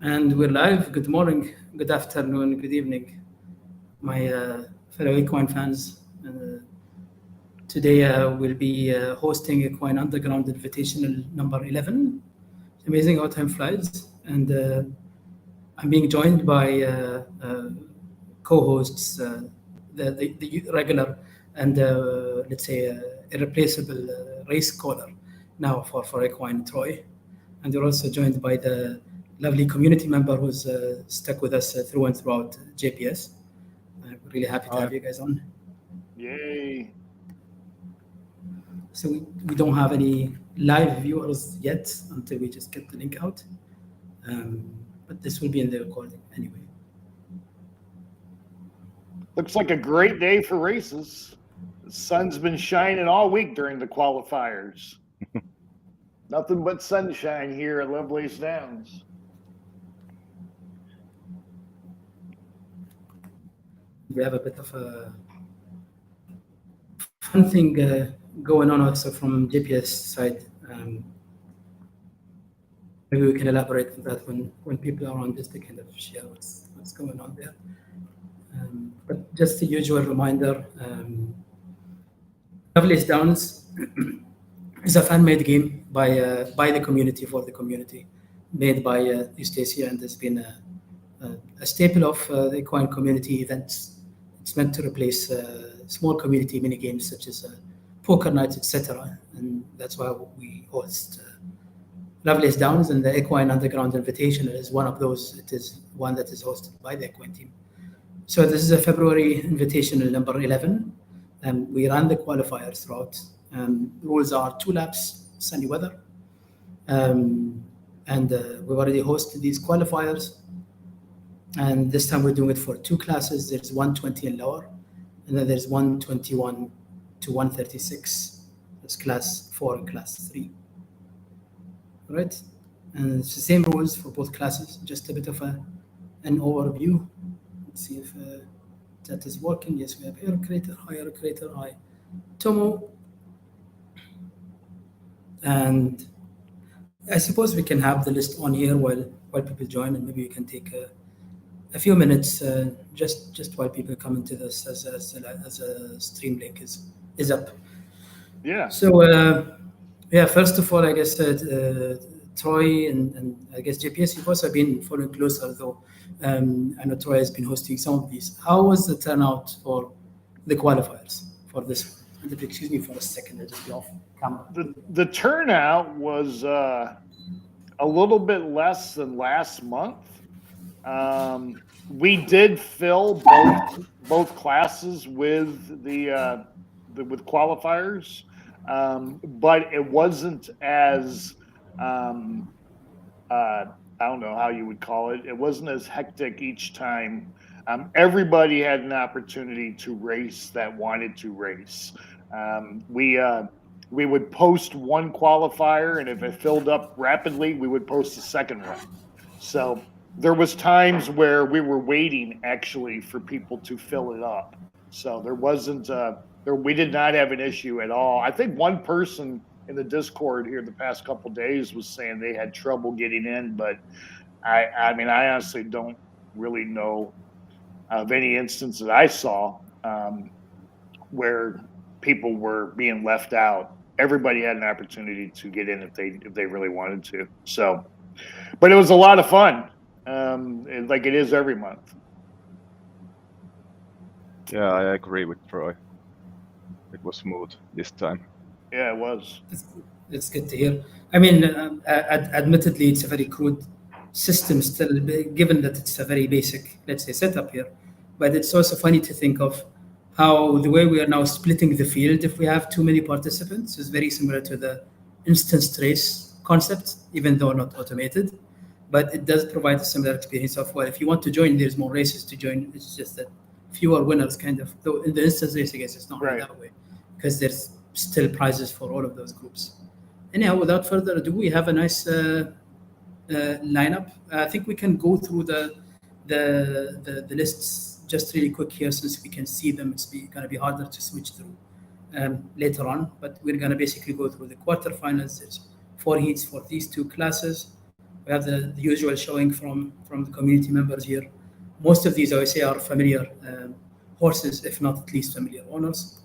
And we're live. Good morning, good afternoon, good evening, my fellow Equine fans. Today we'll be hosting Equine Underground Invitational number 11. It's amazing how time flies. And I'm being joined by co-hosts, the regular and let's say irreplaceable race caller now for Equine Troy. And we're also joined by the lovely community member who's stuck with us through and throughout JPS. I'm really happy to have you guys on. Yay. So we don't have any live viewers yet until we just get the link out. But this will be in the recording anyway. Looks like a great day for races. The sun's been shining all week during the qualifiers. Nothing but sunshine here at Lovelace Downs. We have a bit of a fun thing going on also from GPS side. Maybe we can elaborate on that when people are on, just to kind of share what's going on there. But just the usual reminder, Lovelace Downs is a fan-made game by the community for the community, made by Eustacia, and has been a staple of the Equine community events. It's meant to replace small community mini games such as poker nights, etc. And that's why we host Lovelace Downs, and the Equine Underground Invitational is one of those. It is one that is hosted by the Equine team. So this is a February Invitational number 11. We ran the qualifiers throughout. Rules are 2 laps, sunny weather. And we've already hosted these qualifiers. And this time we're doing it for 2 classes. There's 120 and lower, and then there's 121 to 136. That's class 4 and class 3. All right, and it's the same rules for both classes. Just a bit of an overview. Let's see if that is working. Yes, we have air creator, high Tomo. And I suppose we can have the list on here while people join, and maybe we can take a few minutes just while people come into this as a stream link is up. Yeah. So first of all, I guess Troy and I guess JPS, you've also been following closer, though. I know Troy has been hosting some of these. How was the turnout for the qualifiers for this? Excuse me for a second, I'll just be off camera. The turnout was a little bit less than last month. We did fill both classes with with qualifiers, but it wasn't as I don't know how you would call it. It wasn't as hectic each time. Everybody had an opportunity to race that wanted to race. We would post one qualifier, and if it filled up rapidly, we would post the second one. So there was times where we were waiting actually for people to fill it up. So there wasn't we did not have an issue at all. I think one person in the Discord here the past couple of days was saying they had trouble getting in, but I mean, I honestly don't really know of any instances I saw where people were being left out. Everybody had an opportunity to get in if they really wanted to. So, but it was a lot of fun, like it is every month. Yeah, I agree with Troy. It was smooth this time. Yeah, it was. It's good to hear. I mean, admittedly, it's a very crude system still, given that it's a very basic, let's say, setup here. But it's also funny to think of how the way we are now splitting the field, if we have too many participants, is very similar to the instanced race concept, even though not automated. But it does provide a similar experience of, well, if you want to join, there's more races to join. It's just that fewer winners, kind of. Though in the instance race, I guess it's not really that way, because there's still prizes for all of those groups. Anyhow, without further ado, we have a nice lineup. I think we can go through the lists just really quick here, since we can see them. It's going to be harder to switch through later on, but we're going to basically go through the quarterfinals. There's 4 heats for these 2 classes. We have the usual showing from the community members here. Most of these, I would say, are familiar horses, if not at least familiar owners.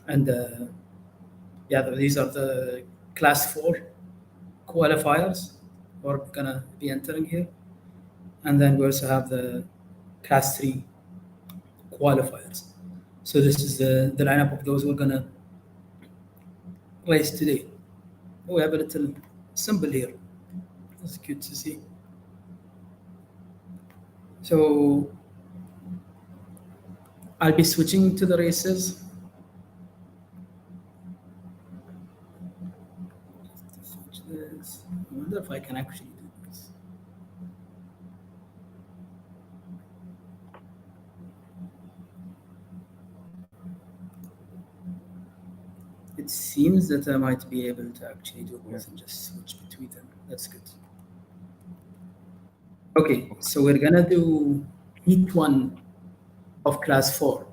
And these are the Class 4 qualifiers who are gonna be entering here. And then we also have the Class 3 qualifiers. So this is the lineup of those who are gonna race today. We have a little symbol here. That's cute to see. So I'll be switching to the races. Switch this. I wonder if I can actually do this. It seems that I might be able to actually do both and just switch between them. That's good. Okay, so we're gonna do heat 1 of Class 4.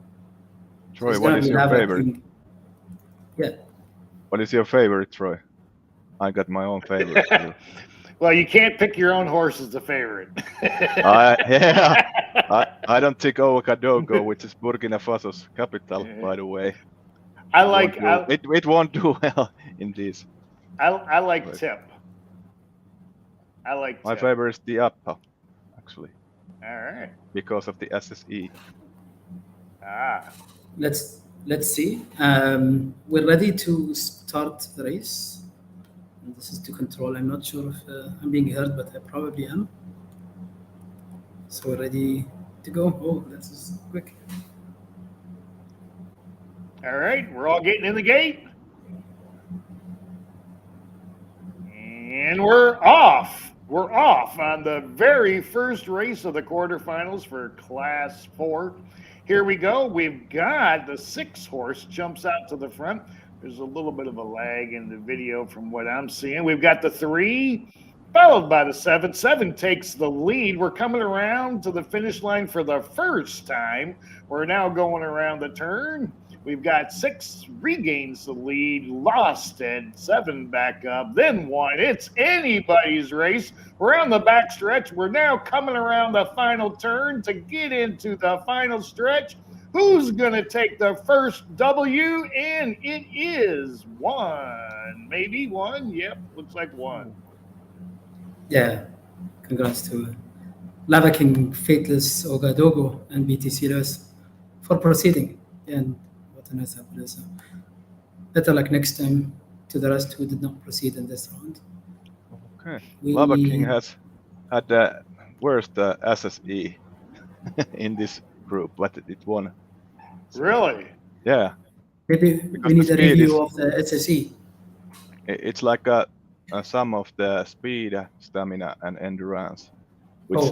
Troy, It's what gonna is be your Lava favorite? King. Yeah. What is your favorite, Troy? I got my own favorite. Well, you can't pick your own horse as the favorite. I don't think Ouagadougou, which is Burkina Faso's capital, by the way. It won't do well in this. I like Tip. I like Tip. My favorite is the Appa, actually. All right. Because of the SSE. Let's see. We're ready to start the race. And this is to control. I'm not sure if I'm being heard, but I probably am. So we're ready to go. Oh, this is quick. All right, we're all getting in the gate. And we're off. We're off on the very first race of the quarterfinals for Class 4. Here we go. We've got the 6 horse jumps out to the front. There's a little bit of a lag in the video from what I'm seeing. We've got the 3, followed by the 7. 7 takes the lead. We're coming around to the finish line for the first time. We're now going around the turn. We've got 6 regains the lead, lost it, 7 back up, then 1. It's anybody's race. We're on the back stretch. We're now coming around the final turn to get into the final stretch. Who's going to take the first W? And it is 1. Maybe 1. Yep, looks like 1. Yeah, congrats to Lava King, Fateless, Ouagadougou, and BTC Lewis for proceeding. And what a nice happiness. Better luck next time to the rest who did not proceed in this round. Okay. Lava King has had the worst SSE in this group, but it won. Really? Yeah. Maybe we need a review of the SSE. It's like a sum of the speed, stamina, and endurance, which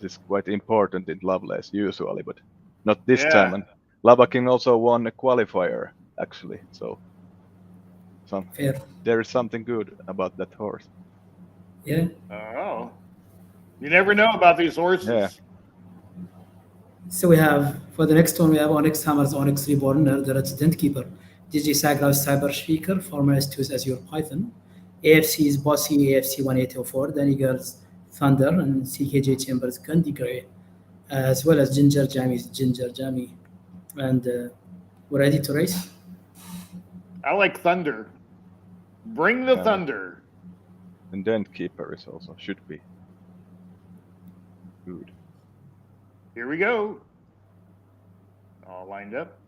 is quite important in Lovelace usually, but not this time. And Lava King also won a qualifier, actually. So there is something good about that horse. Yeah. Oh. You never know about these horses. Yeah. So we have, for the next one, we have Onyx Hammers, Onyx Reborn, the Resident Keeper, DJ Sagra's Cyber Speaker, former S2's Azure Python, AFC's Bossy AFC 1804, Danny Girl's Thunder, and CKJ Chambers Gundy Gray, as well as Ginger Jammy's Ginger Jammy. And we're ready to race. I like Thunder. Bring the Thunder. And then Keeper is also should be good. Here we go. All lined up.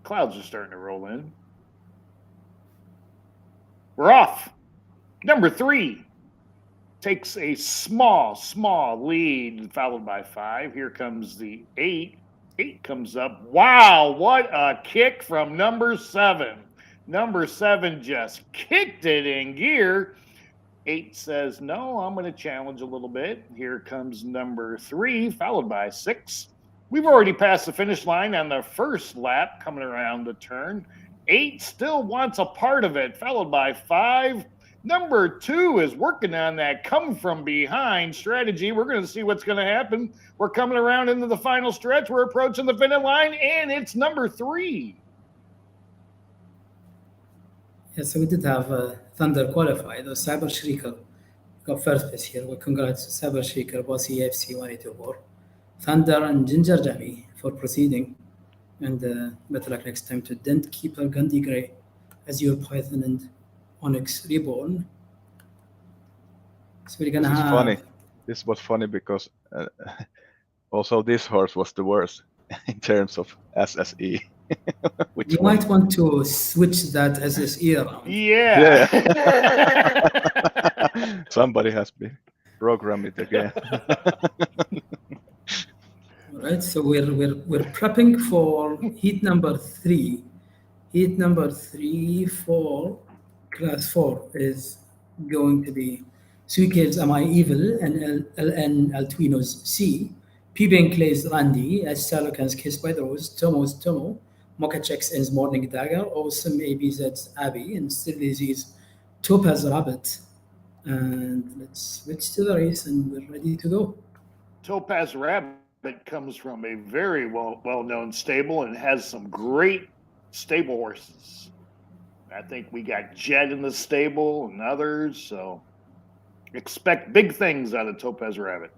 Clouds are starting to roll in. We're off. Number 3 takes a small lead, followed by 5. Here comes the 8. 8 comes up. Wow, what a kick from number 7. Number 7 just kicked it in gear. 8 says, no, I'm going to challenge a little bit. Here comes number 3, followed by 6. We've already passed the finish line on the first lap coming around the turn. 8 still wants a part of it, followed by 5. Number 2 is working on that come from behind strategy. We're going to see what's going to happen. We're coming around into the final stretch. We're approaching the finish line, and it's number 3. Yeah, so we did have Thunder qualified. The Cyber Shrieker got first place here. Well, congrats, Cyber Shrieker, Bossy FC 1824. Thunder and Ginger Jammy for proceeding. And better luck next time to Dent Keeper Gandhi Grey, Azure Python, and Onyx Reborn. So we're gonna This is have. funny. This was funny because also this horse was the worst in terms of SSE. You might want to switch that SSE around. Yeah. Somebody has been programmed it again. All right, so we're prepping for heat number 3. Heat number 3 for class 4 is going to be Suikel's Am I Evil and LN Altuino's C, P. Clay's Randy, S. Salokan's Kiss by the Rose, Tomo's Tomo, Mokachek's N's Morning Dagger, Awesome ABZ's Abby, and Still Lazy's Topaz Rabbit. And let's switch to the race and we're ready to go. Topaz Rabbit comes from a very well-known stable and has some great stable horses. I think we got Jet in the stable and others, so expect big things out of Topaz Rabbit.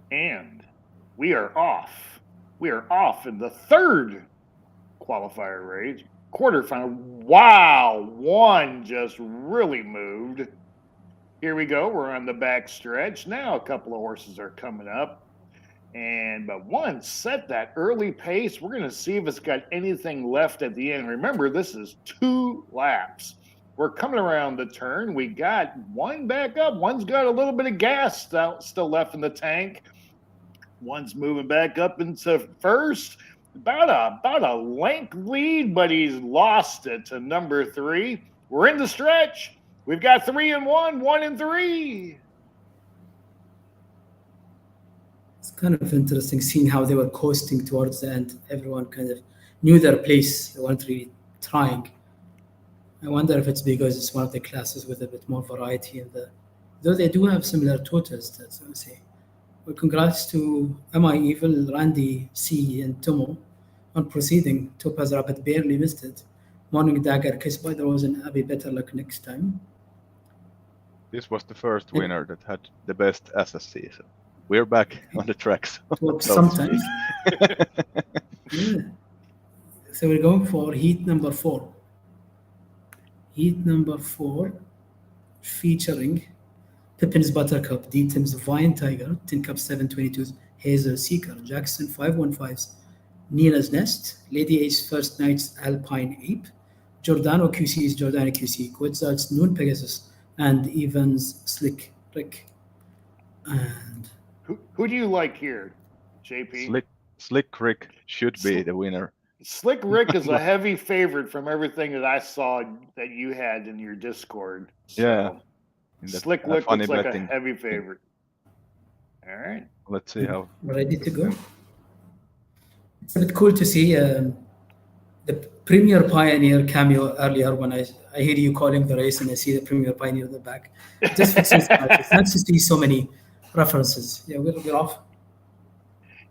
And we are off. We are off in the third qualifier race. Quarterfinal. Wow, one just really moved. Here we go. We're on the back stretch. Now a couple of horses are coming up. But one set that early pace. We're going to see if it's got anything left at the end. Remember, this is 2 laps. We're coming around the turn. We got one back up. One's got a little bit of gas still left in the tank. One's moving back up into first. About a length lead, but he's lost it to number 3. We're in the stretch. We've got 3 and 1, 1 and 3. It's kind of interesting seeing how they were coasting towards the end. Everyone kind of knew their place. They weren't really trying. I wonder if it's because it's one of the classes with a bit more variety in the. Though they do have similar totals, that's what I say. Well, congrats to Am I Evil, Randy, C, and Tomo on proceeding. Topaz Rabbit barely missed it. Morning Dagger, Kiss by the Rose, and Abby, better luck next time. This was the first winner that had the best SSC. So we're back on the tracks. Sometimes. Yeah. So we're going for heat number 4. Heat number 4, featuring Pippin's Buttercup, D-Tim's Vine Tiger, Tin Cup 722's Hazel Seeker, Jackson 515's Nina's Nest, Lady Ace First Night's Alpine Ape, Giordano QC's Giordano QC, Quetzal's Noon Pegasus, and Evans Slick Rick. And who do you like here, JP? Slick Rick should be the winner. Slick Rick is a heavy favorite from everything that I saw that you had in your Discord. So yeah. Slick Rick looks like a heavy favorite. All right. Let's see how. Ready to go. It's a bit cool to see the Premier Pioneer cameo earlier when I hear you calling the race and I see the Premier Pioneer in the back. Just fits it's nice to see so many references. Yeah, we're off.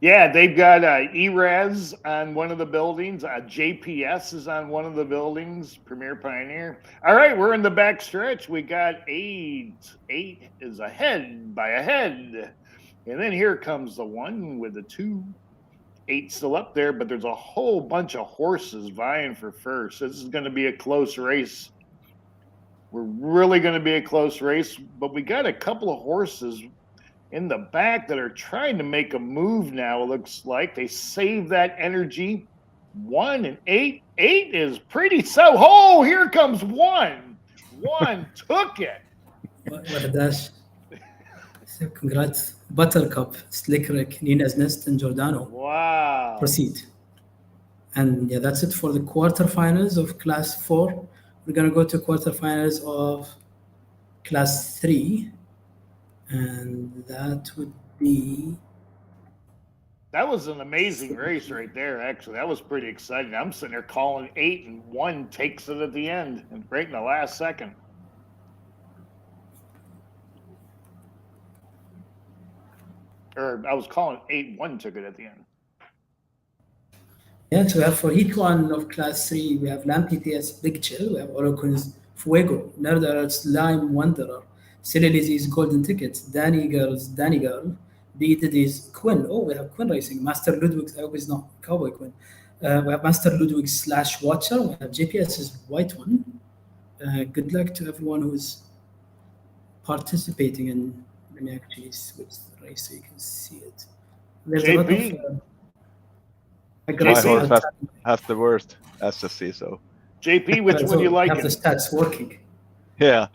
Yeah, they've got ERAS on one of the buildings. JPS is on one of the buildings, Premier Pioneer. All right, we're in the back stretch. We got 8. 8 is ahead by a head. And then here comes the 1 with the 2. 8 still up there, but there's a whole bunch of horses vying for first. This is going to be a close race. We're really going to be a close race, but we got a couple of horses in the back that are trying to make a move now. It looks like they save that energy. 1 and 8. 8 is pretty so. Here comes 1. 1 took it. What a dash. So congrats. Buttercup, Slick Rick, Nina's Nest, and Giordano. Wow. Proceed. And yeah, that's it for the quarterfinals of Class 4. We're going to go to quarterfinals of Class 3. And that would be... That was an amazing race right there, actually. That was pretty exciting. I'm sitting there calling 8, and 1 takes it at the end, and right in the last second. Or I was calling 8, 1 took it at the end. Yeah, so we have for Heat 1 of Class 3, we have Lamp PPS Big Chill, we have Orokun's Fuego, Nerd Alert's Lime Wanderer, Silly Lizzie's Golden Ticket, Danny Girl's Danny Girl, B. Diddy's Quinn. Oh, we have Quinn Racing, Master Ludwig's, I hope it's not Cowboy Quinn. We have Master Ludwig's Slash Watcher, we have JPS's White One. Good luck to everyone who's participating in. Let me actually switch the race so you can see it. There's a lot JP? of. My horse has the worst SSC, so. JP, which one you like? Have the stats working. Yeah.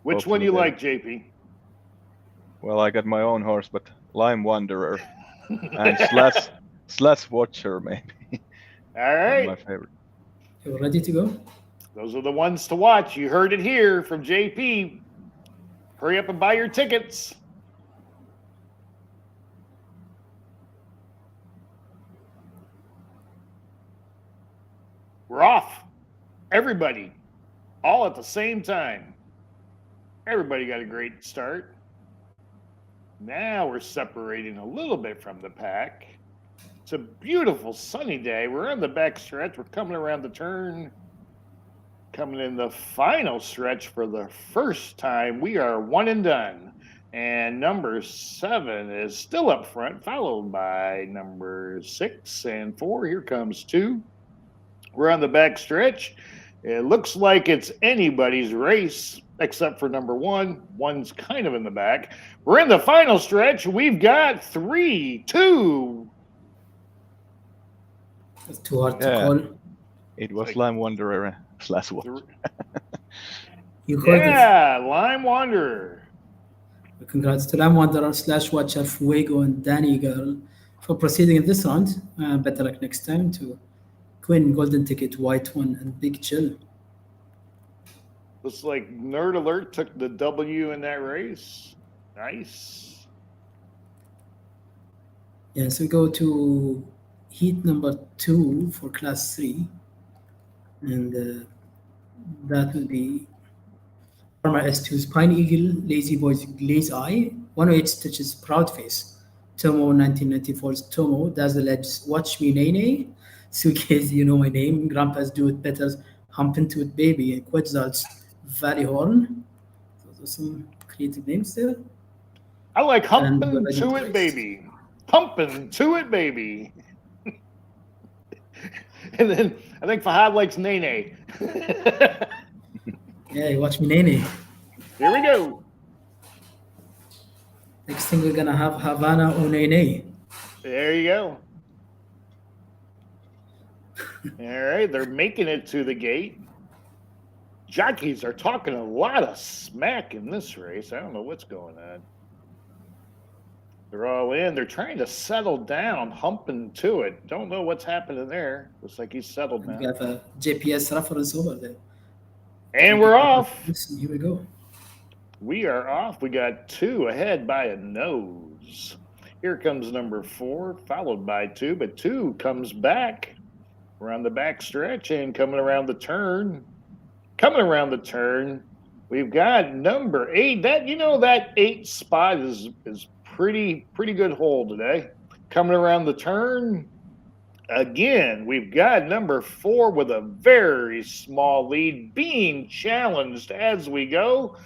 Which one you like, JP? Well, I got my own horse, but Lime Wanderer and slash Watcher maybe. All right. My favorite. You ready to go? Those are the ones to watch. You heard it here from JP. Hurry up and buy your tickets. We're off. Everybody. All at the same time. Everybody got a great start. Now we're separating a little bit from the pack. It's a beautiful sunny day. We're on the back stretch. We're coming around the turn. Coming in the final stretch for the first time. We are one and done. And number 7 is still up front, followed by number 6 and 4. Here comes 2. We're on the back stretch. It looks like it's anybody's race except for number 1. 1's kind of in the back. We're in the final stretch. We've got 3, 2. It's too hard to call. It was Lime Wanderer slash Watcher. You called it. Lime Wanderer. Congrats to Lime Wanderer / Watcher, Fuego, and Danny Girl for proceeding in this round. Better luck next time to Quinn, Golden Ticket, White One, and Big Chill. Looks like Nerd Alert took the W in that race. Nice. Yeah, so we go to heat number 2 for Class 3. And that will be Farmer S2's Pine Eagle, Lazy Boy's Glaze Eye, 108 Stitches Proud Face, Tomo 1994's Tomo, Dazzle Edge's Watch Me Nene, Suitcase You Know My Name, Grandpa's Do It Better's Hump Into It Baby, and Quetzal's Valley Horn. Those are some creative names there. I like Humping To It Baby. Humping To It Baby. And then I think Fahad likes Nene. Yeah, Watch Me Nene. Here we go. Next thing we're gonna have Havana O Nene. There you go. All right, they're making it to the gate. Jockeys are talking a lot of smack in this race. I don't know what's going on. They're all in. They're trying to settle down, humping to it. Don't know what's happening there. Looks like he's settled now. We have a JPS reference over there. And we're off. Listen, here we go. We are off. We got 2 ahead by a nose. Here comes number 4, followed by 2, but 2 comes back around the back stretch and coming around the turn. Coming around the turn, we've got number 8. That 8 spot is pretty good hole today. Coming around the turn, again, we've got number 4 with a very small lead being challenged as we go.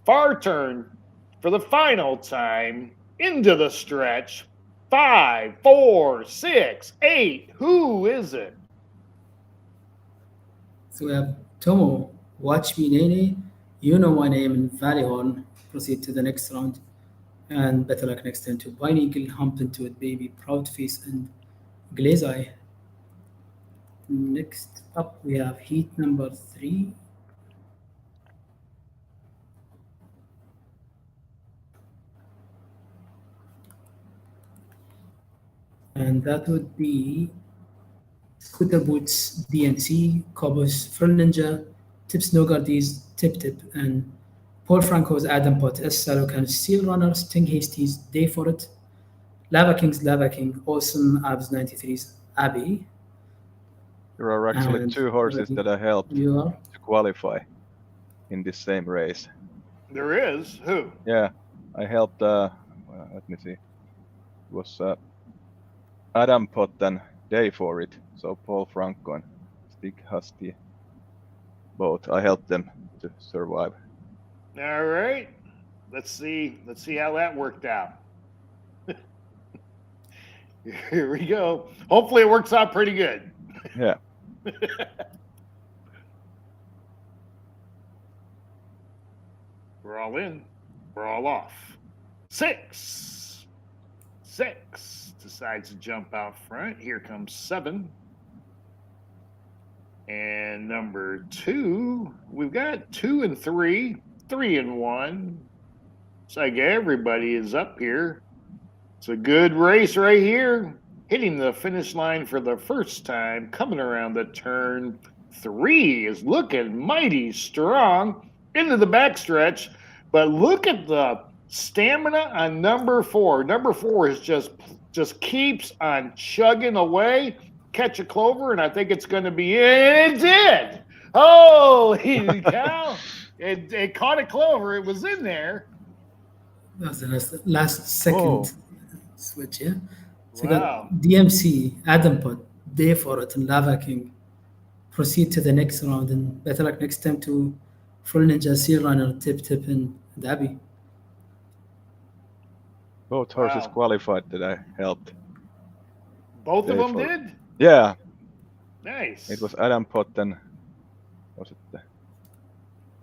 Far turn for the final time into the stretch. 5, 4, 6, 8. Who is it? So we have Tomo, Watch Me Nene, You Know My Name, and Valley Horn. Proceed to the next round. And better luck next time to Pine Eagle, Hump Into It Baby, Proud Face, and Glaze Eye. Next up, we have heat number 3. And that would be Scooter Boots, DNC, Cobos, Frill Ninja, Tips Nogardi's Tip Tip, and Paul Franco's Adam Pot, S. Salokan, Steel Runner, Sting Hastie's Day For It, Lava King's Lava King, Awesome Abs 93's Abby. There are actually 2 horses that I helped to qualify in this same race. There is? Who? Yeah, I helped, let me see. It was Adam Pot and day for it. So Paul Franco and Stig Husty, both. I helped them to survive. All right. Let's see how that worked out. Here we go. Hopefully it works out pretty good. Yeah. We're all in. We're all off. 6. 6 decides to jump out front. Here comes 7. And number 2, we've got 2 and 3, 3 and 1. It's like everybody is up here. It's a good race right here. Hitting the finish line for the first time, coming around the turn. 3 is looking mighty strong into the backstretch. But look at the stamina on number 4. Number 4 is just keeps on chugging away. Catch a clover, and I think it's going to be it. It did. Holy cow! It caught a clover. It was in there. That was the last second switch, yeah? So Wow. we got DMC, Adam Pot, Day for it, and Lava King. Proceed to the next round, and better luck next time to Full Ninja, Sea Runner, Tip, and Abby. Both horses qualified that I helped. Both of them did? Yeah. Nice. It was Adam Pot and what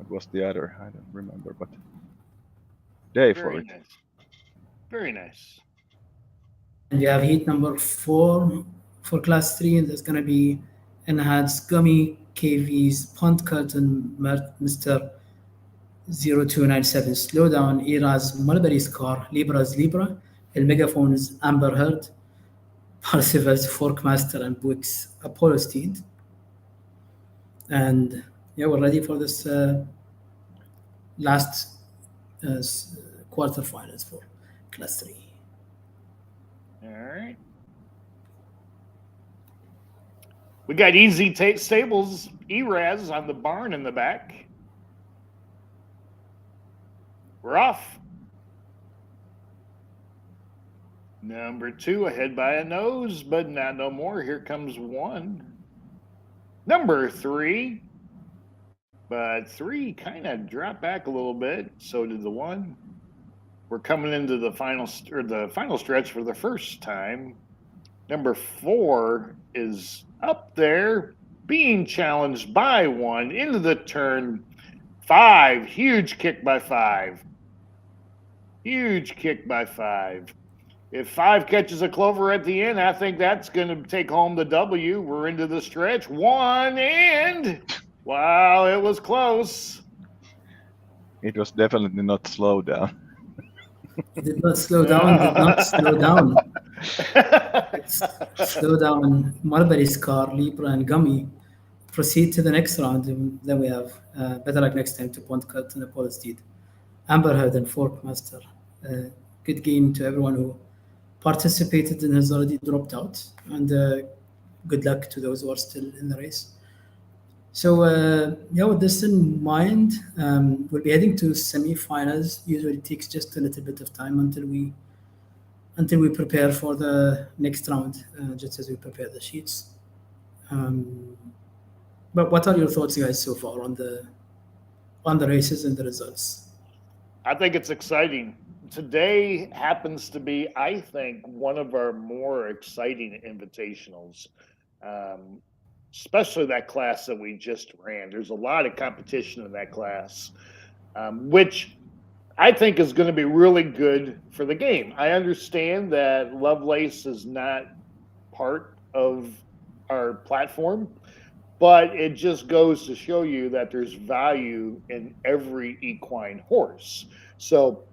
was the other? I don't remember, but Day for it. Nice. Very nice. And we have heat number 4 for class 3, and there's going to be Enhanced Gummy, KV's Punt Cut, and Mr. 0297 Slowdown, Era's Mulberry's Car, Libra's Libra, El Megaphone's Amber Heard, Parsival's Forkmaster, and Buick's Apollo Steed. And yeah, we're ready for this last quarterfinals for class 3. All right. We got Easy Stables, Eraz on the barn in the back. We're off. Number 2 ahead by a nose, but not no more. Here comes 1. Number 3, but 3 kind of dropped back a little bit. So did the 1. We're coming into the final stretch for the first time. Number 4 is up there, being challenged by 1 into the turn. 5, huge kick by 5. Huge kick by 5. If 5 catches a clover at the end, I think that's going to take home the W. We're into the stretch. 1 and wow, it was close. It was definitely not slow down. It did not slow down. Did not slow down. Slow down. Mulberry's Car, Libra, and Gummy. Proceed to the next round. And then we have Better Luck Next Time to Punt Cut and Apollo Steed. Amber Heard and Forkmaster. Good game to everyone who participated and has already dropped out. And good luck to those who are still in the race. So with this in mind, we'll be heading to semi-finals. Usually it takes just a little bit of time until we prepare for the next round, just as we prepare the sheets. But what are your thoughts, guys, so far on the races and the results? I think it's exciting. Today happens to be, I think, one of our more exciting invitationals. Especially that class that we just ran. There's a lot of competition in that class, which I think is going to be really good for the game. I understand that Lovelace is not part of our platform, but it just goes to show you that there's value in every equine horse. So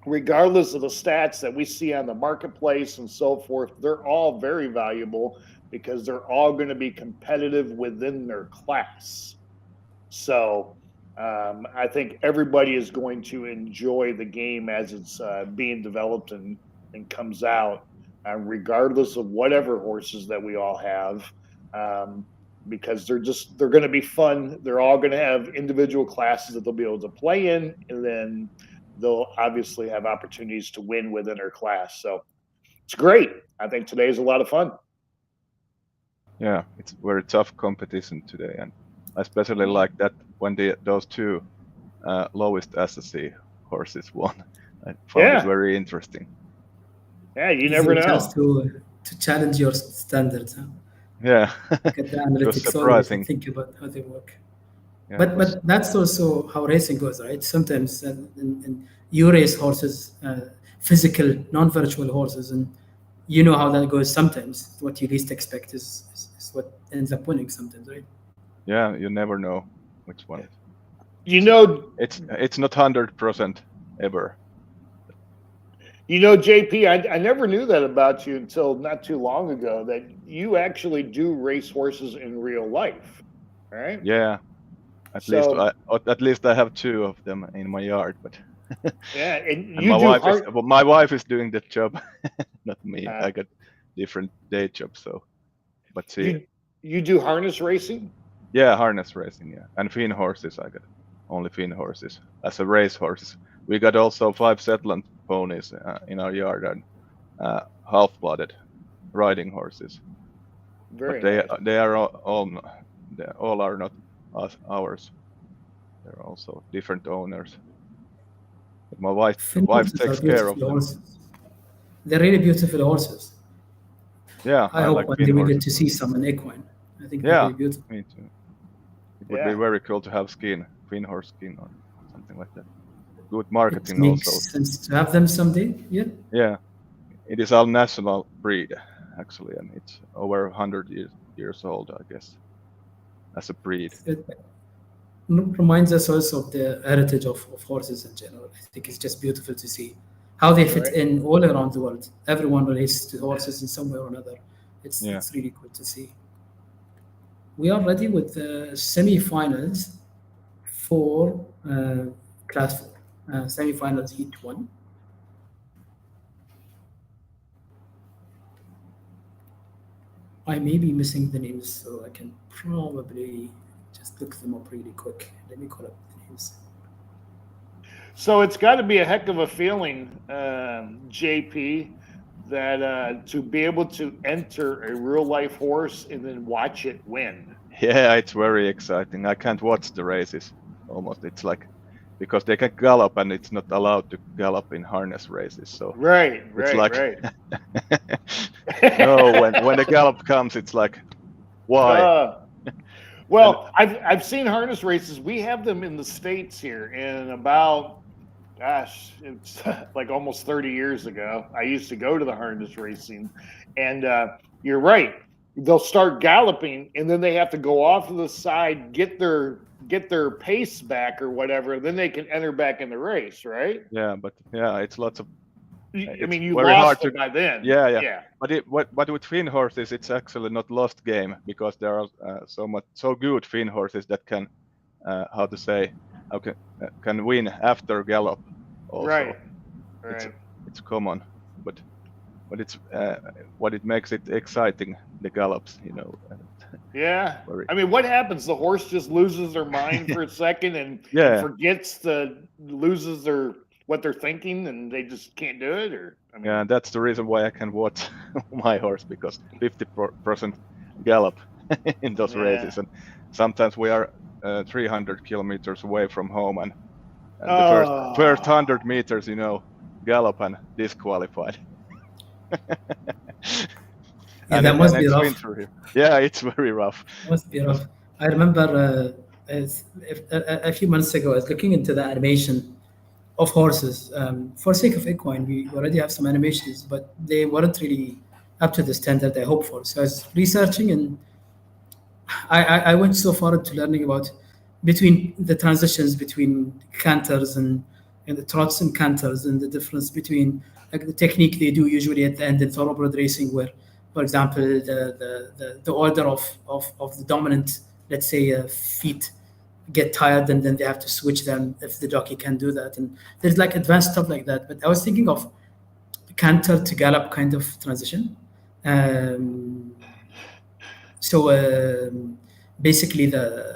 regardless of the stats that we see on the marketplace and so forth, they're all very valuable because they're all going to be competitive within their class. So I think everybody is going to enjoy the game as it's being developed and comes out, regardless of whatever horses that we all have, because they're going to be fun. They're all going to have individual classes that they'll be able to play in, and then they'll obviously have opportunities to win within their class. So it's great. I think today is a lot of fun. Yeah, it's very tough competition today, and I especially like that when those two lowest SSC horses won. I found it Yeah. very interesting. Yeah, you Gives you never a chance know. to challenge your standards. Huh? Yeah, Look at the it was analytics always and surprising. think about how they work. Yeah, it But was. that's also how racing goes, right? Sometimes you race horses, physical, non-virtual horses, and you know how that goes. Sometimes what you least expect is what ends up winning. Sometimes, right? Yeah, you never know which one. You know, It's not 100% ever. JP, I never knew that about you until not too long ago, that you actually do race horses in real life, right? Yeah, So, at least I have two of them in my yard, but yeah, and and you do hard. my wife is doing the job, not me. Uh, I got different day jobs, so but see, you do harness racing? yeah, harness racing, yeah, and Finn horses. I got only Finn horses as a race horses. We got also 5 Shetland ponies in our yard and half-blooded riding horses, but Very nice. they are all are not ours. They're also different owners. But my Fin wife horses are takes care of beautiful them. horses. They're really beautiful horses. Yeah, I I hope like one Finn day we get horses. to see some in Equine. I think they're Yeah, really beautiful. me too. It would be Yeah. very cool to have Finn horse skin or something like that. Good It marketing makes also. sense to have them someday. Yeah. Yeah, it is our national breed actually, and it's over 100 years old, I guess, as a breed. It reminds us also of the heritage of horses in general. I think it's just beautiful to see how they fit Right. in all around the world. Everyone relates to horses in some way or another. Yeah. It's really cool to see. We are ready with the semi-finals for class 4. Semi-finals heat 1. I may be missing the names, so I can probably just look them up really quick. Let me call up the names. So it's got to be a heck of a feeling, JP, that to be able to enter a real life horse and then watch it win. Yeah, it's very exciting. I can't watch the races almost. It's like because they can gallop and it's not allowed to gallop in harness races. So Right, it's right, like right. no, when the gallop comes, it's like why? Uh, And well, I've seen harness races. We have them in the States here, and about gosh, it's like almost 30 years ago. I used to go to the harness racing, and you're right. They'll start galloping, and then they have to go off to the side, get their pace back or whatever. Then they can enter back in the race, right? yeah, but yeah, it's lots of I it's mean, you very hard lost to it by then. yeah. Yeah. But with Finn horses, it's actually not lost game because there are so good Finn horses that can how to say can win after gallop also. Right. It's Right. it's common, but it's what it makes it exciting the gallops, Yeah. very I mean, what happens? The horse just loses their mind for a second and yeah. forgets loses what they're thinking, and they just can't do it. Or I mean, Yeah, that's the reason why I can watch my horse because 50% gallop in those Yeah. races, and sometimes we are 300 kilometers away from home, and the first 100 meters, gallop and disqualified. Yeah, that must be it's rough. winter here. Yeah, it's very rough. Must be rough. I remember a few months ago, I was looking into the animation of horses. For sake of equine, we already have some animations, but they weren't really up to the standard I hoped for. So I was researching, and I went so far into learning about between the transitions between canters and the trots and canters, and the difference between like the technique they do usually at the end in thoroughbred racing, where, for example, the order of the dominant, let's say, feet get tired, and then they have to switch them if the jockey can do that. And there's like advanced stuff like that. But I was thinking of canter to gallop kind of transition. So basically, the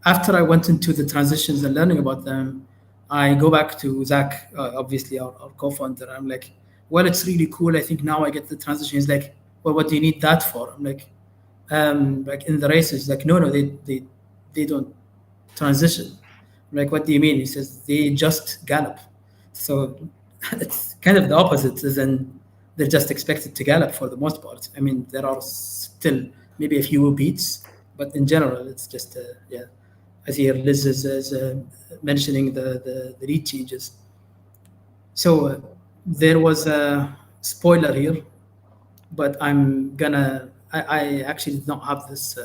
after I went into the transitions and learning about them, I go back to Zach, obviously our co-founder. I'm like, well, it's really cool. I think now I get the transition. He's like, well, what do you need that for? I'm like in the races, like, no, they don't transition. I'm like, what do you mean? He says they just gallop. So it's kind of the opposite, as in they're just expected to gallop for the most part. I mean, there are still maybe a few beats, but in general, it's just yeah. As here, Liz is mentioning the lead changes. So there was a spoiler here, but I actually did not have this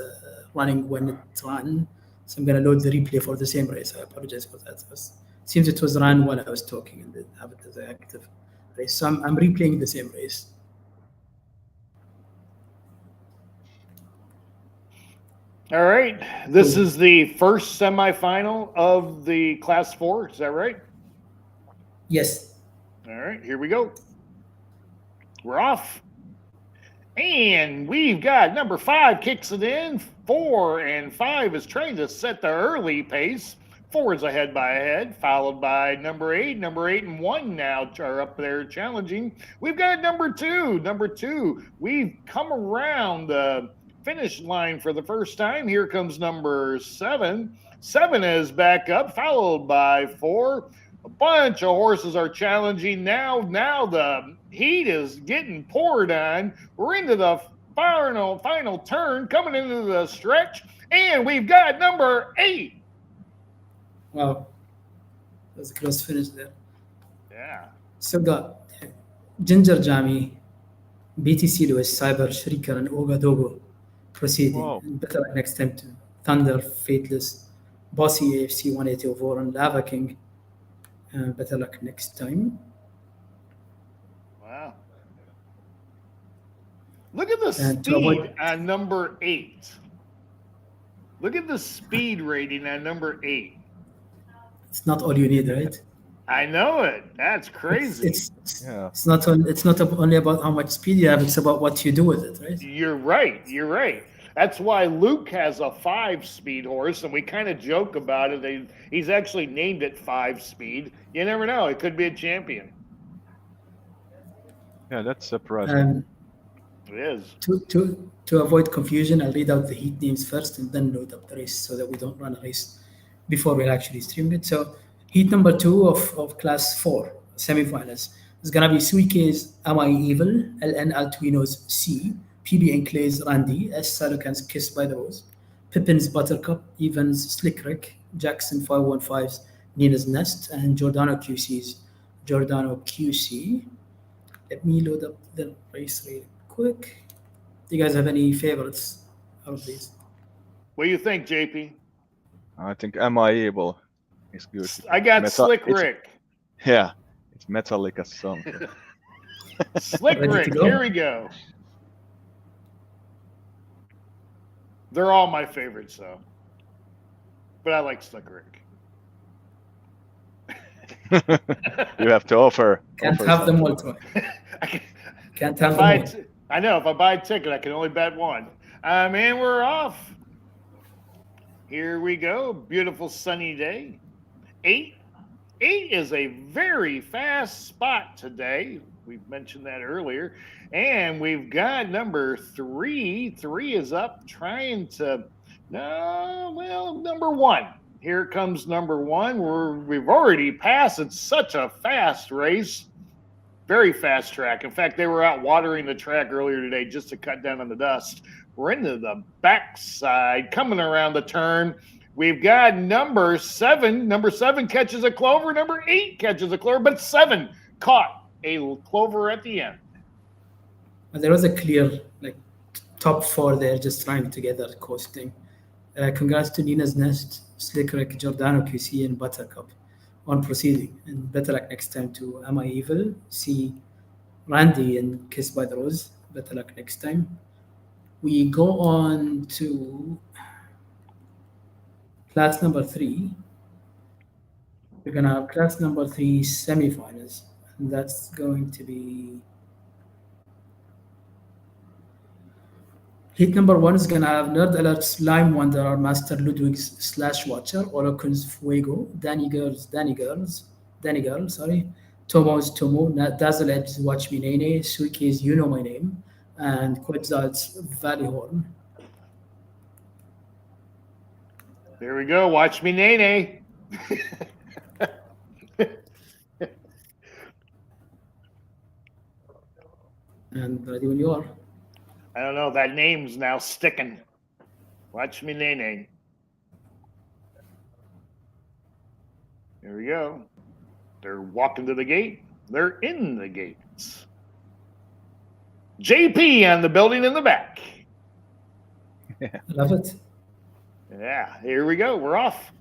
running when it ran, so I'm gonna load the replay for the same race. I apologize for that. It seems it was run while I was talking and didn't have it as an active race. So I'm replaying the same race. All right. This is the first semifinal of the Class 4. Is that right? Yes. All right. Here we go. We're off. And we've got number 5 kicks it in. 4 and 5 is trying to set the early pace. 4 is ahead by a head, followed by number 8. Number 8 and 1 now are up there challenging. We've got number 2. Number 2, we've come around the finish line for the first time. Here comes number 7. 7 is back up, followed by 4. A bunch of horses are challenging now. Now the heat is getting poured on. We're into the final turn, coming into the stretch, and we've got number 8. Wow, that was a close finish there. Yeah. So got Ginger Jammy, BTC Lewis, Cyber, Shrieker, and Ogadogo proceeding. Wow. And better luck next time to Thunder, Fateless, Bossy AFC 180 over, and Lava King. Better luck next time. Wow. Look at the And to speed avoid- on number 8. Look at the speed rating on number 8. It's not all you need, right? I know it. That's crazy. Yeah. It's not only about how much speed you have. It's about what you do with it, right? You're right. You're right. That's why Luke has a 5-speed horse, and we kind of joke about it. He's actually named it 5-speed. You never know. It could be a champion. Yeah, that's surprising. It is. To avoid confusion, I'll read out the heat names first and then load up the race so that we don't run a race before we're actually streaming it. So heat number 2 of class 4 semifinals is gonna be Suike's Am I Evil, LN Altuino's C, PB Enclay's Randy, S Salucan's Kiss by the Rose, Pippin's Buttercup, Evans Slick Rick, Jackson 515's Nina's Nest, and Giordano QC's Giordano QC. Let me load up the race really quick. Do you guys have any favorites out of these? What do you think, JP? I think Am I Evil is good. I got Meta- Slick it's- Rick. Yeah, it's Metallica's song. Slick Ready to Rick. go? Here we go. They're all my favorites, though. But I like Slick Rick. You have to offer. Can't offer have them something. all, Troy. I can- Can't have If them I, all. I know, if I buy a ticket, I can only bet one. And we're off. Here we go. Beautiful sunny day. 8 is a very fast spot today. We've mentioned that earlier. And we've got number 3. 3 is up trying to, number 1. Here comes number 1. We've already passed. It's such a fast race. Very fast track. In fact, they were out watering the track earlier today just to cut down on the dust. We're into the backside, coming around the turn. We've got number 7. Number 7 catches a clover. Number 8 catches a clover, but 7 caught a clover at the end. But there was a clear top 4 there, just running together, coasting. Congrats to Nina's Nest, Slick Rick, Giordano QC, and Buttercup on proceeding. And better luck next time to Am I Evil, C, Randy, and Kiss by the Rose. Better luck next time. We go on to class number 3. We're gonna have class number 3 semifinals, and that's going to be heat number 1 is gonna have Nerd Alert's Lime Wanderer, Master Ludwig's Slash Watcher, Olocon's Fuego, Danny Girl, Tomo's Tomo, Dazzle Edge, Watch Me Nene, Suiki's You Know My Name, and Quetzal's Valley Horn. There we go. Watch me, Nene. And ready when you are. I don't know. That name's now sticking. Watch me, Nene. Here we go. They're walking to the gate. They're in the gates. JP on the building in the back. Love it. Yeah, here we go. We're off.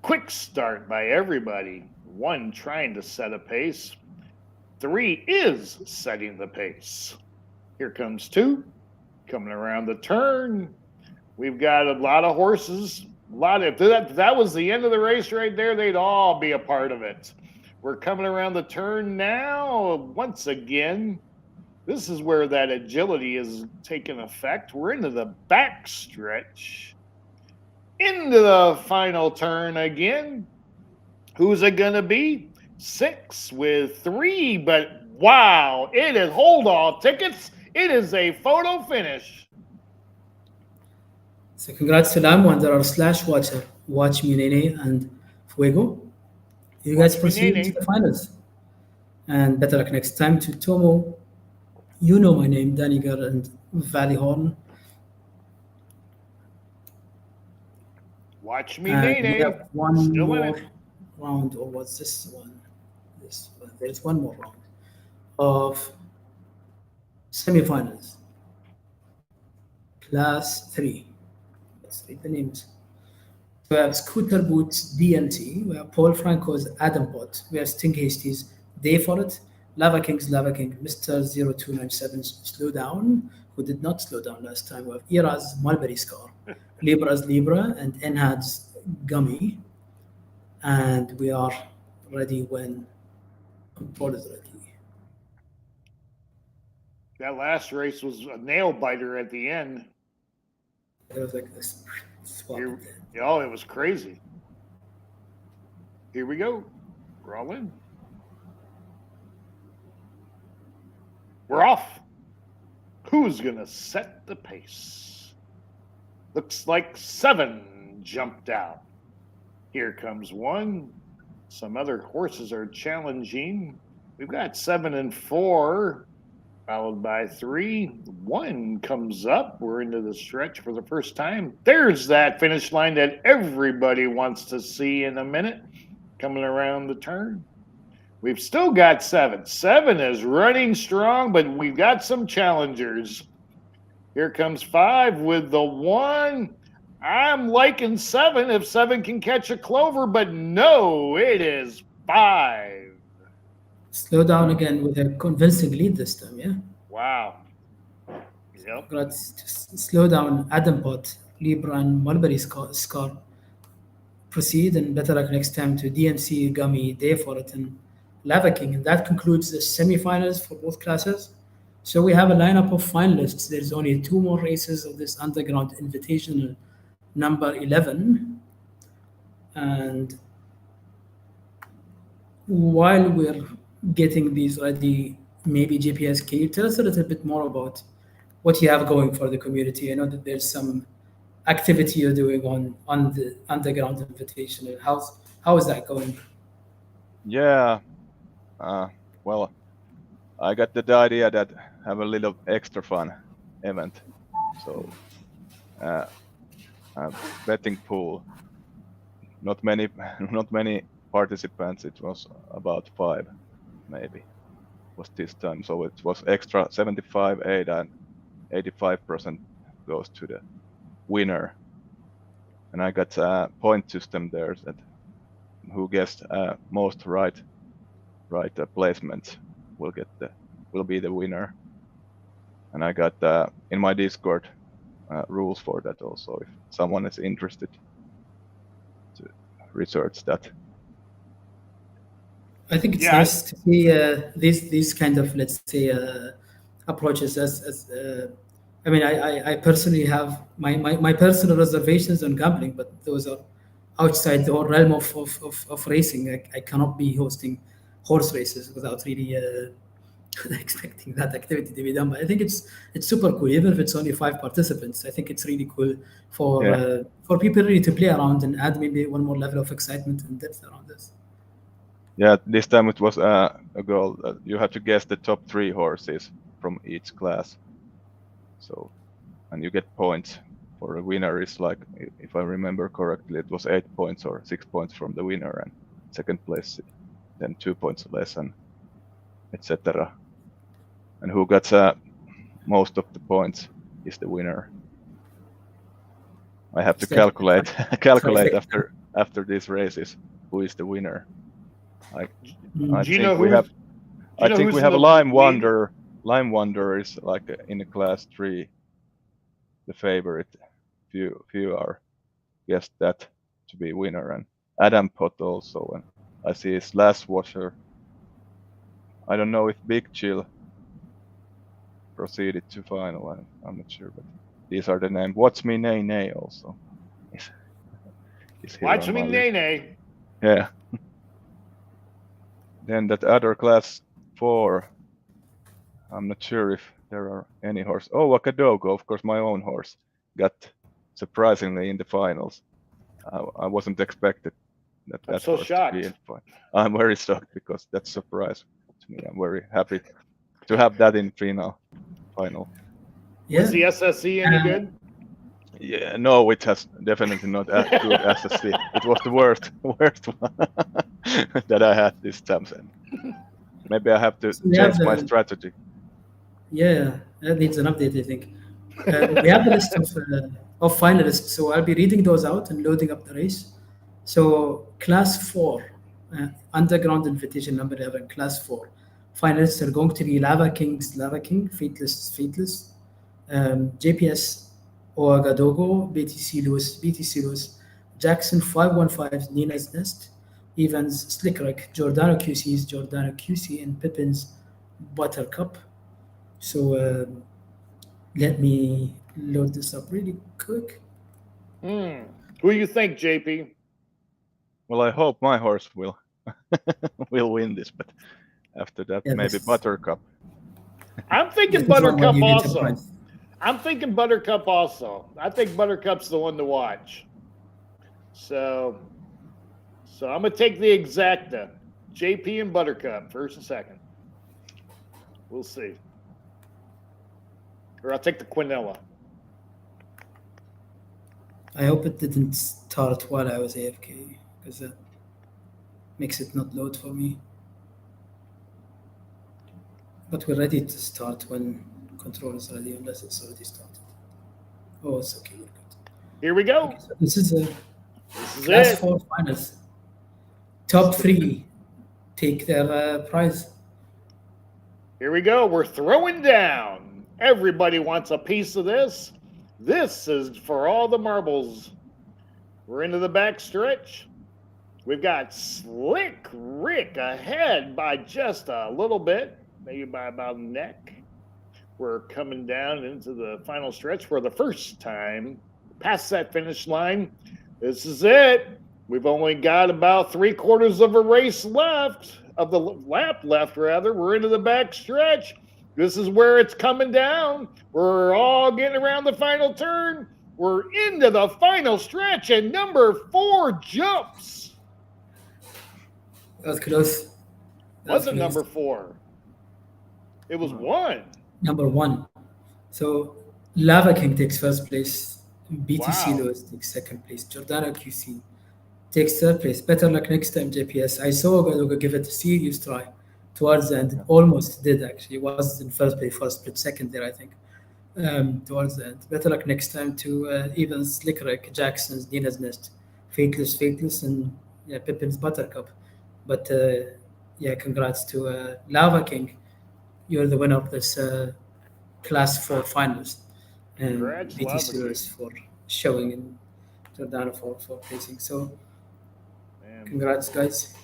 Quick start by everybody. 1 trying to set a pace. 3 is setting the pace. Here comes 2 coming around the turn. We've got a lot of horses. If that was the end of the race right there, they'd all be a part of it. We're coming around the turn now. Once again, this is where that agility is taking effect. We're into the back stretch. Into the final turn again. Who's it going to be? 6 with 3, but wow, it is hold all tickets. It is a photo finish. So congrats to Lam, Wanderer / Watcher, Watch Me Nene, and Fuego. You guys Watch Me proceed Nene. to the finals. And better luck next time to Tomo, You Know My Name, Daniger, and Valley Horn. Watch me, And we Nene. have one Still in more it. round, or what's this one? There's one more round of semifinals. Class 3. Let's read the names. We have Scooter Boots DNT. We have Paul Franco's Adam Pot. We have Sting Hasty's Day for It. Lava King, Mr. 0297 Slow Down, who did not slow down last time. We have Ira's Mulberry Scar. Libra's Libra, and Enhad's Gummy. And we are ready when Paul is ready. That last race was a nail biter at the end. It was like this swap. Here, oh, it was crazy. Here we go. We're all in. We're off. Who's going to set the pace? Looks like 7 jumped out. Here comes 1. Some other horses are challenging. We've got 7 and 4, followed by 3. 1 comes up. We're into the stretch for the first time. There's that finish line that everybody wants to see in a minute, coming around the turn. We've still got 7. 7 is running strong, but we've got some challengers. Here comes 5 with the 1. I'm liking 7 if 7 can catch a clover, but no, it is 5. Slow down again with a convincing lead this time, yeah? Wow. Yep. Let's just slow down Adam Pot, Libra, and Mulberry Scar. Proceed, and better luck next time to DMC, Gummy, Day for It, and Lava King. And that concludes the semifinals for both classes. So we have a lineup of finalists. There's only 2 more races of this Underground Invitational number 11. And while we're getting these ready, maybe GPS, can you tell us a little bit more about what you have going for the community? I know that there's some activity you're doing on the Underground Invitational. How is that going? Yeah. Well, I got the idea that have a little extra fun event. So, a betting pool. Not many participants. It was about 5, maybe. Was this time. So it was extra 75, 8, and 85% goes to the winner. And I got a point system there that who gets most right placement will be the winner. And I got in my Discord rules for that also, if someone is interested to research that. I think it's nice to see these kind of, let's say, approaches. I mean, I personally have my personal reservations on gambling, but those are outside the realm of racing. I cannot be hosting horse races without really expecting that activity to be done. But I think it's super cool, even if it's only 5 participants. I think it's really cool Yeah. for people really to play around and add maybe one more level of excitement and depth around this. Yeah, this time it was a goal. You had to guess the top 3 horses from each class. So, and you get points. For a winner is like, if I remember correctly, it was 8 points or 6 points from the winner, and second place then 2 points less, and etc. And who gets most of the points is the winner. I have to calculate after these races who is the winner. I think we have. I think we have a Lime Wonder. Lime Wonder is like in the class 3, the favorite. Few are guessed that to be winner, and Adam Pot also. And I see Slash Washer. I don't know if Big Chill proceeded to final. I'm not sure, but these are the names. Watch Me Nay Nay also. Watch Me Nay Nay. Yeah. Then that other class 4, I'm not sure if there are any horse. Oh, Wakadogo, of course, my own horse, got surprisingly in the finals. I wasn't expected that so horse shocked. to be in the final. I'm very shocked because that's a surprise to me. I'm very happy to have that in final. Yeah. Was the SSC any good? Yeah, no, it has definitely not as good as SSC. It was the worst one that I had this time. Maybe I have to change my strategy. Yeah, that needs an update, I think. We have the list of finalists, so I'll be reading those out and loading up the race. So, Class 4, Underground Invitation number 11, Class 4. Finalists are going to be Lava King, Fateless, JPS, Ouagadougou, BTC Lewis, Jackson 515, Nina's Nest, Evans, Slickrick, Giordano QC, and Pippin's Buttercup. So let me load this up really quick. Who do you think, JP? Well, I hope my horse will win this, but after that, maybe Buttercup. I'm thinking Buttercup also. I think Buttercup's the one to watch. So I'm gonna take the exacta. JP and Buttercup, first and second. We'll see. Or I'll take the Quinella. I hope it didn't start while I was AFK, because that makes it not load for me. But we're ready to start when control is ready, unless it's already started. Oh, it's okay. We're good. Here we go. Okay, so this is Class 4 finals. Top 3 take their prize. Here we go. We're throwing down. Everybody wants a piece of this. This is for all the marbles. We're into the back stretch. We've got Slick Rick ahead by just a little bit, maybe by about a neck. We're coming down into the final stretch for the first time. Past that finish line. This is it. We've only got about 3/4 of a race left, of the lap left, rather. We're into the back stretch. This is where it's coming down. We're all getting around the final turn. We're into the final stretch, and number 4 jumps. That was close. Wasn't number 4. It was 1. Number 1. So Lava King takes first place. BTC Lewis takes second place. Giordano QC takes third place. Better luck next time, JPS. I saw Ouagadougou give it a serious try towards the end. It almost did, actually. It was in first place for a split second there, I think, towards the end. Better luck next time to Evans, Slickrick, Jackson's, Nina's Nest, Fateless, and Pippin's Buttercup. But congrats to Lava King. You're the winner of this Class 4 finals. And BTC Lewis for showing and Giordano for placing. So, congrats, guys.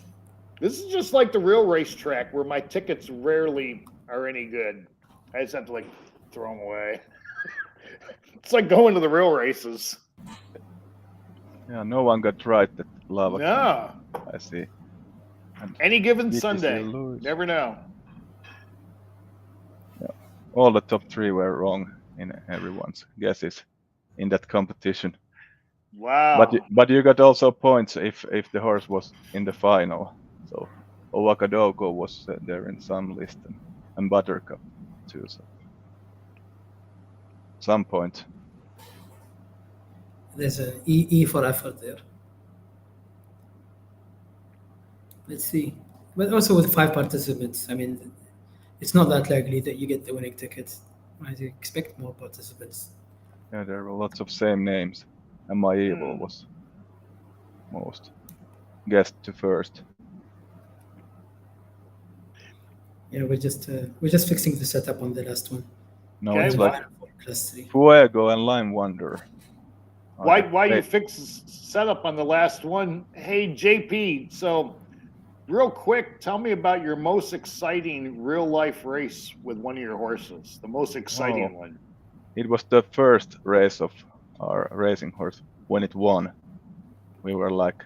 This is just like the real racetrack where my tickets rarely are any good. I just have to throw them away. It's like going to the real races. Yeah, no one got right that Lava King, No. I see. And Any given BTC Sunday. Lewis. Never know. All the top 3 were wrong in everyone's guesses in that competition. Wow. But you got also points if the horse was in the final. So Owakadogo was there in some list and Buttercup too. So some point. There's a E for effort there. Let's see. But also with 5 participants, I mean, it's not that likely that you get the winning ticket. I expect more participants. Yeah, there were lots of same names. And My Evil Hmm. was most guessed to first. Yeah, we're just fixing the setup on the last one. Now Okay, it's why- like Class 3. Fuego and Lime Wonder. are Why the- you fix the setup on the last one? Hey, JP, so real quick, tell me about your most exciting real life race with one of your horses. The most exciting one. It was the first race of our racing horse when it won. We were like,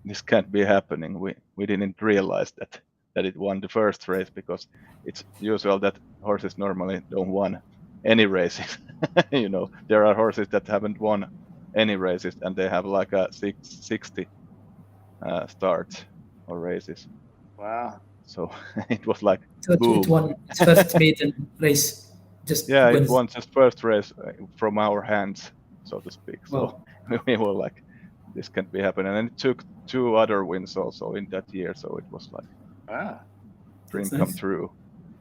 this can't be happening. We didn't realize that it won the first race because it's usual that horses normally don't won any races. You know, there are horses that haven't won any races and they have like a 60 starts or races. Wow. So it was like, So boom. it won its first maiden race. Just Yeah, wins. it won its first race from our hands, so to speak. So Wow. we were like, this can't be happening. And it took 2 other wins also in that year, so it was like Ah. dream That's come nice. true.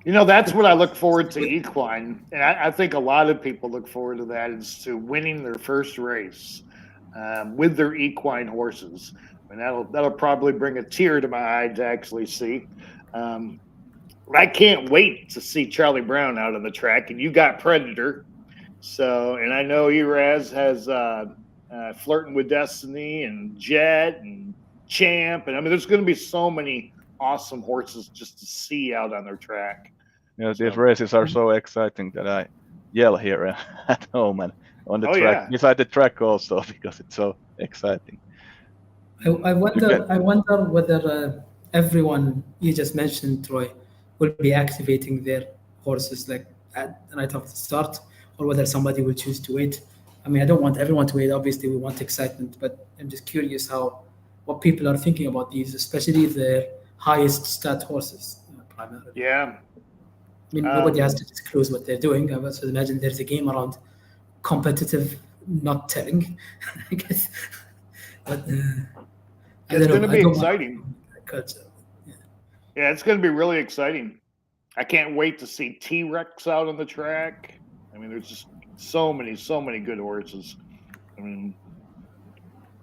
You know, that's what I look forward to Equine. And I think a lot of people look forward to that, is to winning their first race with their equine horses. And that'll probably bring a tear to my eye to actually see. I can't wait to see Charlie Brown out on the track. And you got Predator. So, and I know Eraz has Flirting with Destiny and Jet and Champ. And I mean, there's going to be so many awesome horses just to see out on their track. Yeah, these So- races are so exciting that I yell here at home and on the Oh, track, yeah. beside the track also, because it's so exciting. I wonder whether everyone you just mentioned, Troy, will be activating their horses like right off the start, or whether somebody will choose to wait. I mean, I don't want everyone to wait. Obviously, we want excitement, but I'm just curious what people are thinking about these, especially their highest stat horses, primarily. Yeah. I mean, nobody has to disclose what they're doing. I also imagine there's a game around competitive not telling, I guess. But I It's don't know. going to I be don't want exciting. culture. Yeah, it's going to be really exciting. I can't wait to see T-Rex out on the track. I mean, there's just so many good horses. I mean,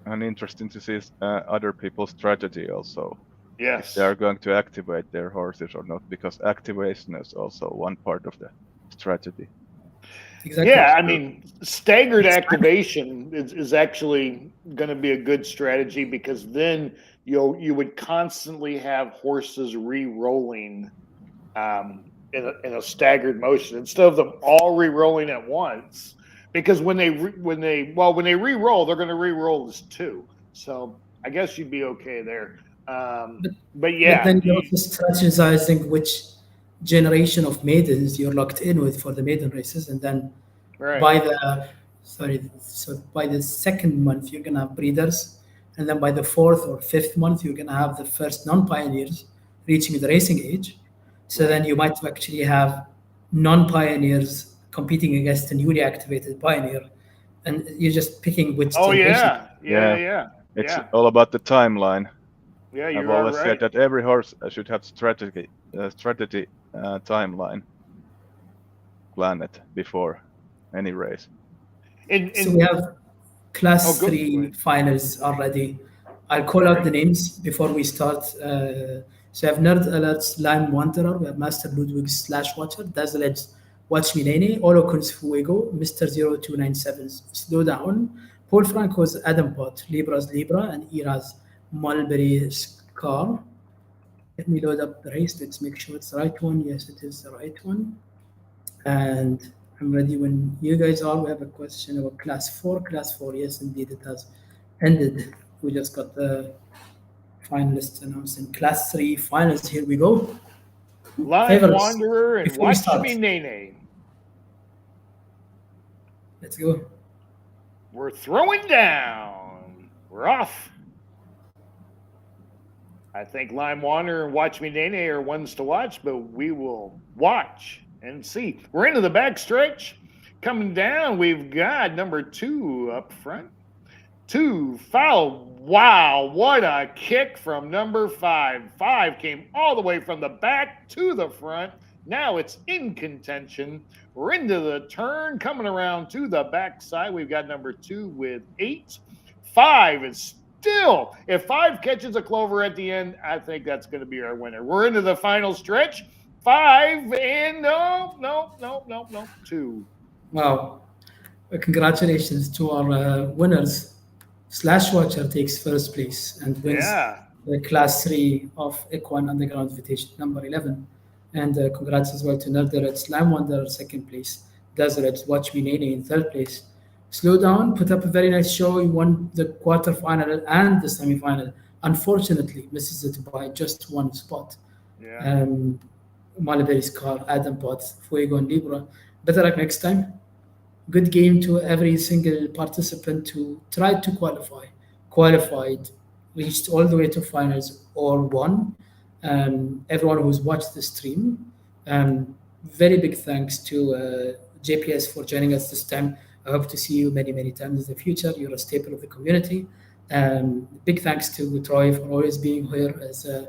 And interesting to see other people's strategy also. yes. They are going to activate their horses or not, because activation is also one part of the strategy. Exactly. Yeah, I mean, staggered activation is actually going to be a good strategy, because then you would constantly have horses re-rolling in a staggered motion instead of them all re-rolling at once. Because when they re-roll, they're going to re-roll as 2. So I guess you'd be okay there. But yeah, But then you're also strategizing which generation of maidens you're locked in with for the maiden races, and then right. by the second month you're gonna have breeders, and then by the 4th or 5th month you're gonna have the first non-pioneers reaching the racing age. So then you might actually have non-pioneers competing against a newly activated pioneer, and you're just picking which Oh generation. yeah. It's all about the timeline. Yeah, I've you're always right. said that every horse should have strategy timeline planned before any race. So we have class go 3 ahead. finals already. I'll call out the names before we start. So we have Nerd Alerts, Lime Wanderer, we have Master Ludwig Slash Watcher, Dazzle Edge, Watch Me Nene, Olokun's Fuego, Mr. 0297 Slow Down, Paul Franco's Adam Pot, Libra's Libra, and Ira's Mulberry Scar. Let me load up the race. Let's make sure it's the right one. Yes, it is the right one. And I'm ready when you guys are. We have a question about class 4. Class 4, yes, indeed, it has ended. We just got the finalists announced in Class 3 finals. Here we go. Lime Favorites, Wanderer and before we Watch start, Me Nene. let's go. We're throwing down. We're off. I think Lime Wanderer and Watch Me Nene are ones to watch, but we will watch and see. We're into the back stretch. Coming down, we've got number 2 up front. 2 foul. Wow, what a kick from number 5. 5 came all the way from the back to the front. Now it's in contention. We're into the turn, coming around to the backside. We've got number 2 with 8. 5 is still, if 5 catches a clover at the end, I think that's going to be our winner. We're into the final stretch. 5 and no, 2. Wow. Congratulations to our winners. Slash Watcher takes first place and wins the Class 3 of Equine Underground Invitation number 11. And congrats as well to Nerdered Slime Wanderer second place, Deseret Watch Me Nene in third place. Slow Down put up a very nice show. He won the quarterfinal and the semifinal. Unfortunately, misses it by just one spot. Yeah. Malaberry's car, Adam Potts, Fuego, and Libra. Better luck next time. Good game to every single participant who tried to qualified, reached all the way to finals or won. Everyone who's watched the stream. Very big thanks to JPS for joining us this time. I hope to see you many, many times in the future. You're a staple of the community. Big thanks to Troy for always being here as a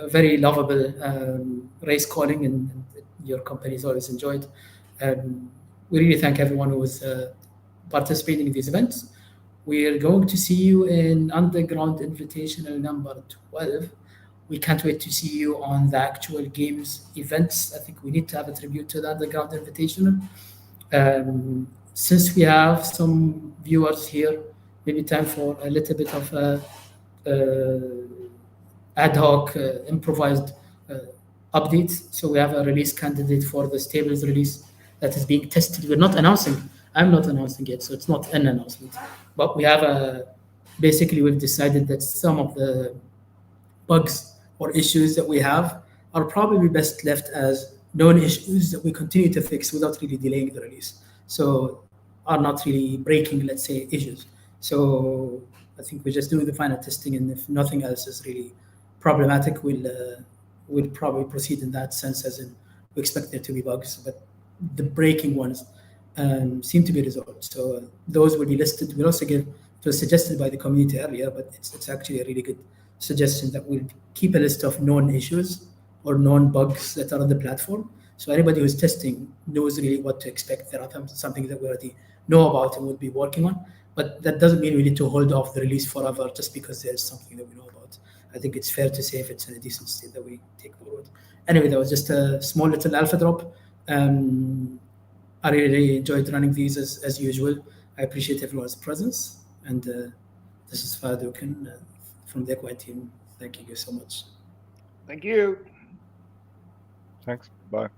very lovable race calling, and your company is always enjoyed. We really thank everyone who was participating in these events. We are going to see you in Underground Invitational number 12. We can't wait to see you on the actual games events. I think we need to have a tribute to the Underground Invitational. Since we have some viewers here, maybe time for a little bit of ad hoc, improvised updates. So we have a release candidate for the stables release that is being tested. We're not announcing. I'm not announcing it, so it's not an announcement. But we have basically we've decided that some of the bugs or issues that we have are probably best left as known issues that we continue to fix without really delaying the release. So are not really breaking, let's say, issues. So I think we're just doing the final testing, and if nothing else is really problematic, we'll probably proceed in that sense, as in we expect there to be bugs, but the breaking ones seem to be resolved. So those will be listed. We'll also give, it was suggested by the community earlier, but it's actually a really good suggestion that we'll keep a list of known issues or known bugs that are on the platform. So anybody who's testing knows really what to expect. There are something that we already know about and would be working on, but that doesn't mean we need to hold off the release forever just because there's something that we know about. I think it's fair to say if it's in a decent state that we take forward. Anyway, that was just a small little alpha drop. I really enjoyed running these as usual. I appreciate everyone's presence. And this is Fadukin from the Equine team. Thank you so much. Thank you. Thanks. Bye.